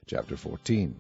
Chapter 14.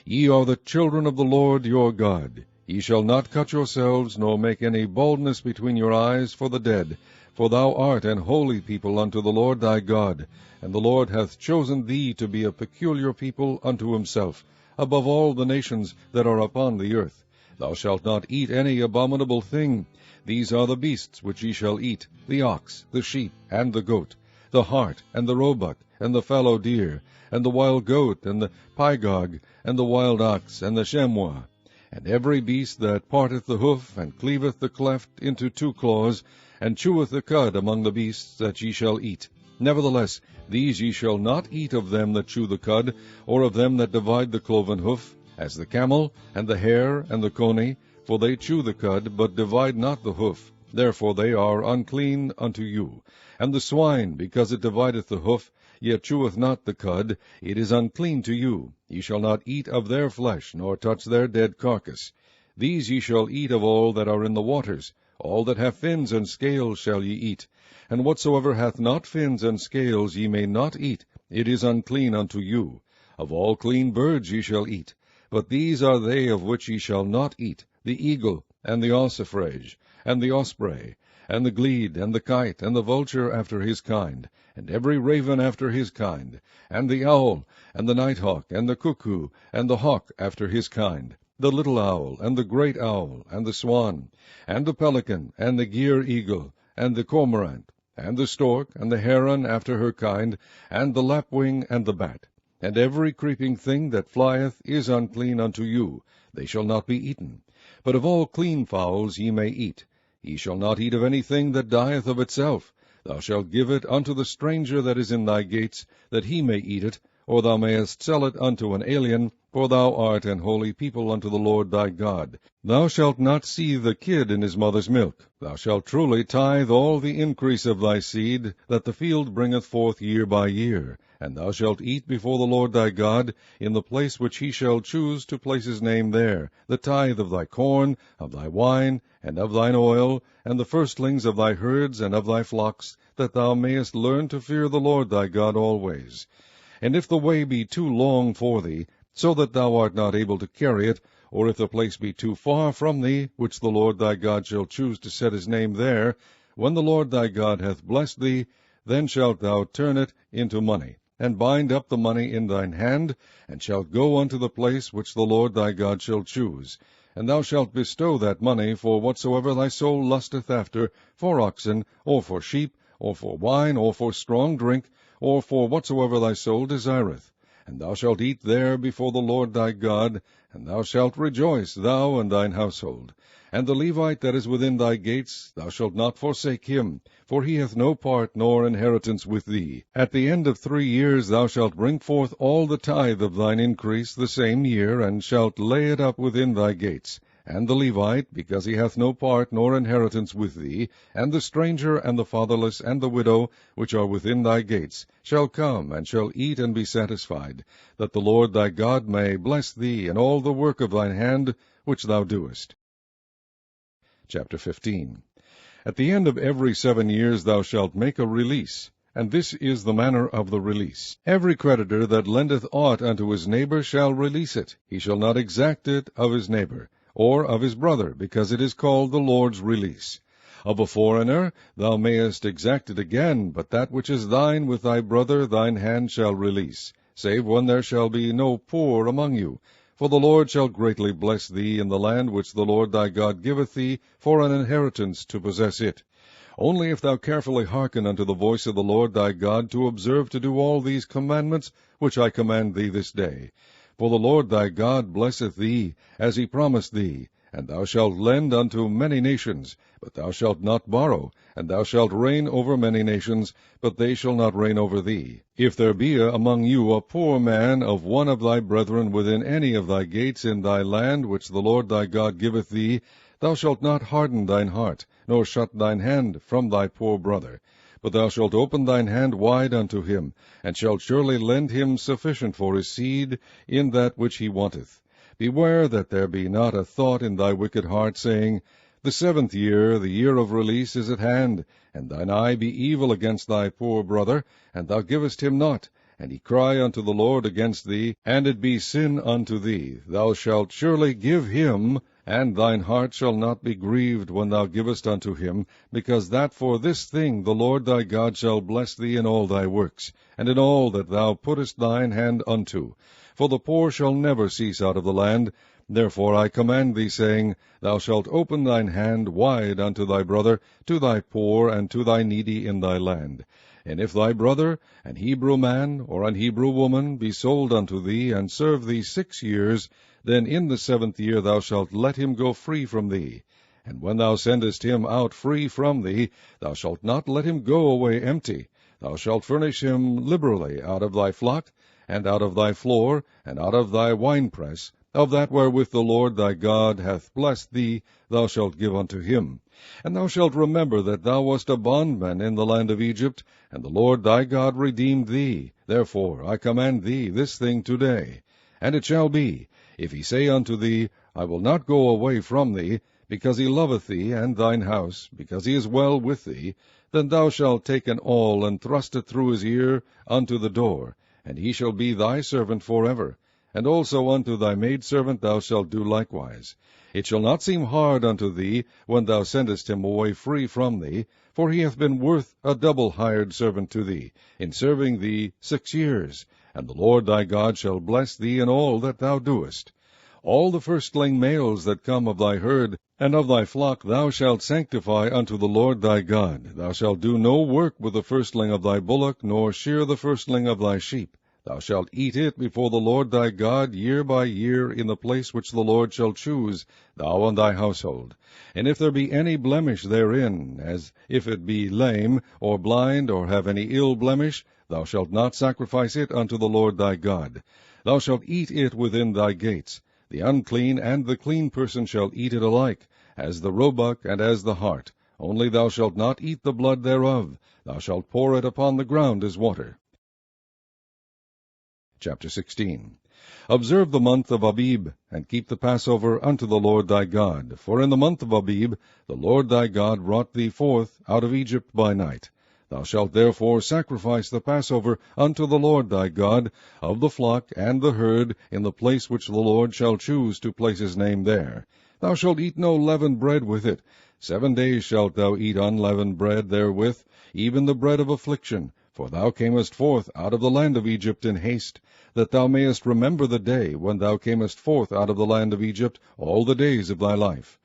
Ye are the children of the Lord your God. Ye shall not cut yourselves, nor make any baldness between your eyes for the dead, for thou art an holy people unto the Lord thy God, and the Lord hath chosen thee to be a peculiar people unto himself, above all the nations that are upon the earth. Thou shalt not eat any abominable thing. These are the beasts which ye shall eat, the ox, the sheep, and the goat, the hart, and the roebuck, and the fallow deer, and the wild goat, and the pygog, and the wild ox, and the chamois, and every beast that parteth the hoof, and cleaveth the cleft into two claws, and cheweth the cud among the beasts that ye shall eat. Nevertheless, these ye shall not eat of them that chew the cud, or of them that divide the cloven hoof, as the camel, and the hare, and the coney, for they chew the cud, but divide not the hoof. Therefore they are unclean unto you. And the swine, because it divideth the hoof, yet cheweth not the cud, it is unclean to you. Ye shall not eat of their flesh, nor touch their dead carcass. These ye shall eat of all that are in the waters. All that have fins and scales shall ye eat. And whatsoever hath not fins and scales ye may not eat, it is unclean unto you. Of all clean birds ye shall eat. But these are they of which ye shall not eat, the eagle, and the ossifrage, and the osprey, and the glede, and the kite, and the vulture after his kind, and every raven after his kind, and the owl, and the nighthawk, and the cuckoo, and the hawk after his kind, the little owl, and the great owl, and the swan, and the pelican, and the gyre eagle, and the cormorant, and the stork, and the heron after her kind, and the lapwing, and the bat. And every creeping thing that flieth is unclean unto you, they shall not be eaten. But of all clean fowls ye may eat. Ye shall not eat of anything that dieth of itself. Thou shalt give it unto the stranger that is in thy gates, that he may eat it, or thou mayest sell it unto an alien, for thou art an holy people unto the Lord thy God. Thou shalt not seethe the kid in his mother's milk. Thou shalt truly tithe all the increase of thy seed, that the field bringeth forth year by year. And thou shalt eat before the Lord thy God, in the place which he shall choose to place his name there, the tithe of thy corn, of thy wine, and of thine oil, and the firstlings of thy herds and of thy flocks, that thou mayest learn to fear the Lord thy God always. And if the way be too long for thee, so that thou art not able to carry it, or if the place be too far from thee, which the Lord thy God shall choose to set his name there, when the Lord thy God hath blessed thee, then shalt thou turn it into money, and bind up the money in thine hand, and shalt go unto the place which the Lord thy God shall choose. And thou shalt bestow that money for whatsoever thy soul lusteth after, for oxen, or for sheep, or for wine, or for strong drink, or for whatsoever thy soul desireth. And thou shalt eat there before the Lord thy God, and thou shalt rejoice, thou and thine household. And the Levite that is within thy gates, thou shalt not forsake him, for he hath no part nor inheritance with thee. At the end of 3 years thou shalt bring forth all the tithe of thine increase the same year, and shalt lay it up within thy gates. And the Levite, because he hath no part nor inheritance with thee, and the stranger, and the fatherless, and the widow, which are within thy gates, shall come, and shall eat and be satisfied, that the Lord thy God may bless thee in all the work of thine hand which thou doest. Chapter 15. At the end of every 7 years thou shalt make a release, and this is the manner of the release. Every creditor that lendeth aught unto his neighbor shall release it. He shall not exact it of his neighbor, or of his brother, because it is called the Lord's release. Of a foreigner thou mayest exact it again, but that which is thine with thy brother thine hand shall release, save when there shall be no poor among you. For the Lord shall greatly bless thee in the land which the Lord thy God giveth thee for an inheritance to possess it. Only if thou carefully hearken unto the voice of the Lord thy God, to observe to do all these commandments which I command thee this day. For the Lord thy God blesseth thee, as he promised thee. And thou shalt lend unto many nations, but thou shalt not borrow. And thou shalt reign over many nations, but they shall not reign over thee. If there be among you a poor man of one of thy brethren within any of thy gates in thy land which the Lord thy God giveth thee, thou shalt not harden thine heart, nor shut thine hand from thy poor brother. But thou shalt open thine hand wide unto him, and shalt surely lend him sufficient for his seed in that which he wanteth. Beware that there be not a thought in thy wicked heart, saying, The 7th year, the year of release, is at hand, and thine eye be evil against thy poor brother, and thou givest him not, and he cry unto the Lord against thee, and it be sin unto thee, thou shalt surely give him, and thine heart shall not be grieved when thou givest unto him, because that for this thing the Lord thy God shall bless thee in all thy works, and in all that thou puttest thine hand unto. For the poor shall never cease out of the land. Therefore I command thee, saying, Thou shalt open thine hand wide unto thy brother, to thy poor, and to thy needy in thy land. And if thy brother, an Hebrew man, or an Hebrew woman, be sold unto thee, and serve thee 6 years, then in the 7th year thou shalt let him go free from thee. And when thou sendest him out free from thee, thou shalt not let him go away empty. Thou shalt furnish him liberally out of thy flock, and out of thy floor, and out of thy winepress, of that wherewith the Lord thy God hath blessed thee, thou shalt give unto him. And thou shalt remember that thou wast a bondman in the land of Egypt, and the Lord thy God redeemed thee. Therefore I command thee this thing today. And it shall be, if he say unto thee, I will not go away from thee, because he loveth thee and thine house, because he is well with thee, then thou shalt take an awl, and thrust it through his ear unto the door, and he shall be thy servant forever. And also unto thy maidservant thou shalt do likewise. It shall not seem hard unto thee when thou sendest him away free from thee, for he hath been worth a double hired servant to thee, in serving thee 6 years. And the Lord thy God shall bless thee in all that thou doest. All the firstling males that come of thy herd and of thy flock thou shalt sanctify unto the Lord thy God. Thou shalt do no work with the firstling of thy bullock, nor shear the firstling of thy sheep. Thou shalt eat it before the Lord thy God year by year in the place which the Lord shall choose, thou and thy household. And if there be any blemish therein, as if it be lame, or blind, or have any ill blemish, thou shalt not sacrifice it unto the Lord thy God. Thou shalt eat it within thy gates. The unclean and the clean person shall eat it alike, as the roebuck and as the hart. Only thou shalt not eat the blood thereof. Thou shalt pour it upon the ground as water. Chapter 16. Observe the month of Abib, and keep the Passover unto the Lord thy God. For in the month of Abib the Lord thy God brought thee forth out of Egypt by night. Thou shalt therefore sacrifice the Passover unto the Lord thy God, of the flock and the herd, in the place which the Lord shall choose to place his name there. Thou shalt eat no leavened bread with it. 7 days shalt thou eat unleavened bread therewith, even the bread of affliction. For thou camest forth out of the land of Egypt in haste, that thou mayest remember the day when thou camest forth out of the land of Egypt all the days of thy life.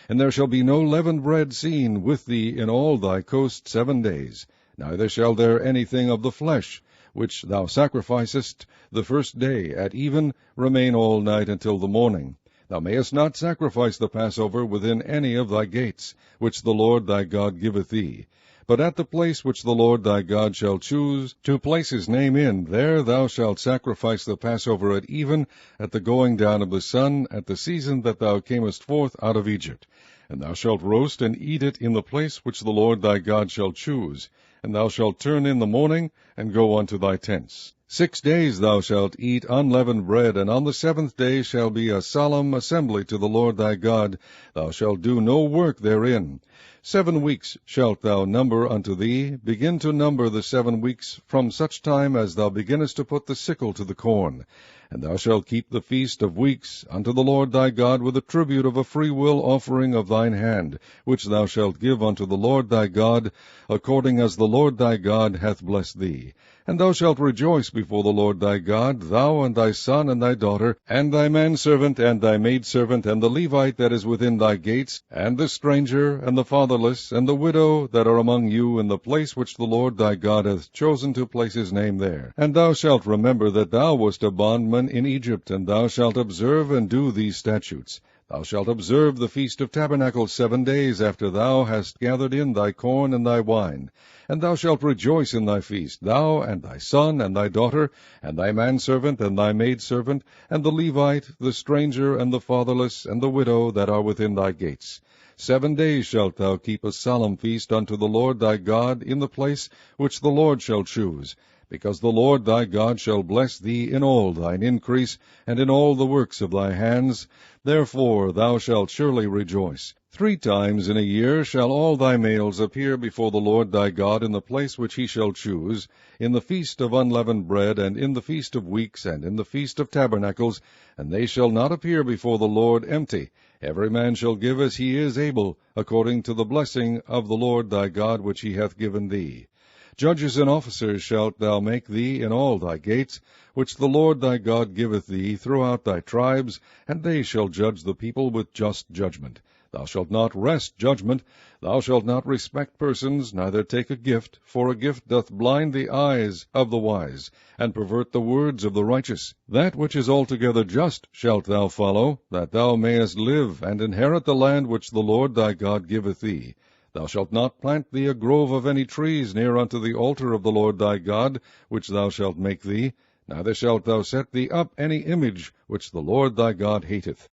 And there shall be no leavened bread seen with thee in all thy coast 7 days, neither shall there anything of the flesh, which thou sacrificest the first day at even, remain all night until the morning. Thou mayest not sacrifice the Passover within any of thy gates, which the Lord thy God giveth thee. But at the place which the Lord thy God shall choose to place his name in, there thou shalt sacrifice the Passover at even, at the going down of the sun, at the season that thou camest forth out of Egypt. And thou shalt roast and eat it in the place which the Lord thy God shall choose. And thou shalt turn in the morning, and go unto thy tents. 6 days thou shalt eat unleavened bread, and on the 7th day shall be a solemn assembly to the Lord thy God. Thou shalt do no work therein. 7 weeks shalt thou number unto thee. Begin to number the 7 weeks from such time as thou beginnest to put the sickle to the corn. And thou shalt keep the feast of weeks unto the Lord thy God with a tribute of a freewill offering of thine hand, which thou shalt give unto the Lord thy God, according as the Lord thy God hath blessed thee. And thou shalt rejoice before the Lord thy God, thou and thy son and thy daughter, and thy manservant and thy maidservant, and the Levite that is within thy gates, and the stranger, and the fatherless, and the widow that are among you, in the place which the Lord thy God hath chosen to place his name there. And thou shalt remember that thou wast a bondman in Egypt, and thou shalt observe and do these statutes. Thou shalt observe the Feast of Tabernacles 7 days after thou hast gathered in thy corn and thy wine. And thou shalt rejoice in thy feast, thou and thy son and thy daughter, and thy manservant and thy maidservant, and the Levite, the stranger, and the fatherless, and the widow that are within thy gates. 7 days shalt thou keep a solemn feast unto the Lord thy God in the place which the Lord shall choose, because the Lord thy God shall bless thee in all thine increase, and in all the works of thy hands. Therefore thou shalt surely rejoice. 3 times in a year shall all thy males appear before the Lord thy God in the place which he shall choose, in the feast of unleavened bread, and in the feast of weeks, and in the feast of tabernacles, and they shall not appear before the Lord empty. Every man shall give as he is able, according to the blessing of the Lord thy God which he hath given thee. Judges and officers shalt thou make thee in all thy gates, which the Lord thy God giveth thee throughout thy tribes, and they shall judge the people with just judgment. Thou shalt not wrest judgment. Thou shalt not respect persons, neither take a gift, for a gift doth blind the eyes of the wise, and pervert the words of the righteous. That which is altogether just shalt thou follow, that thou mayest live, and inherit the land which the Lord thy God giveth thee. Thou shalt not plant thee a grove of any trees near unto the altar of the Lord thy God, which thou shalt make thee, neither shalt thou set thee up any image which the Lord thy God hateth.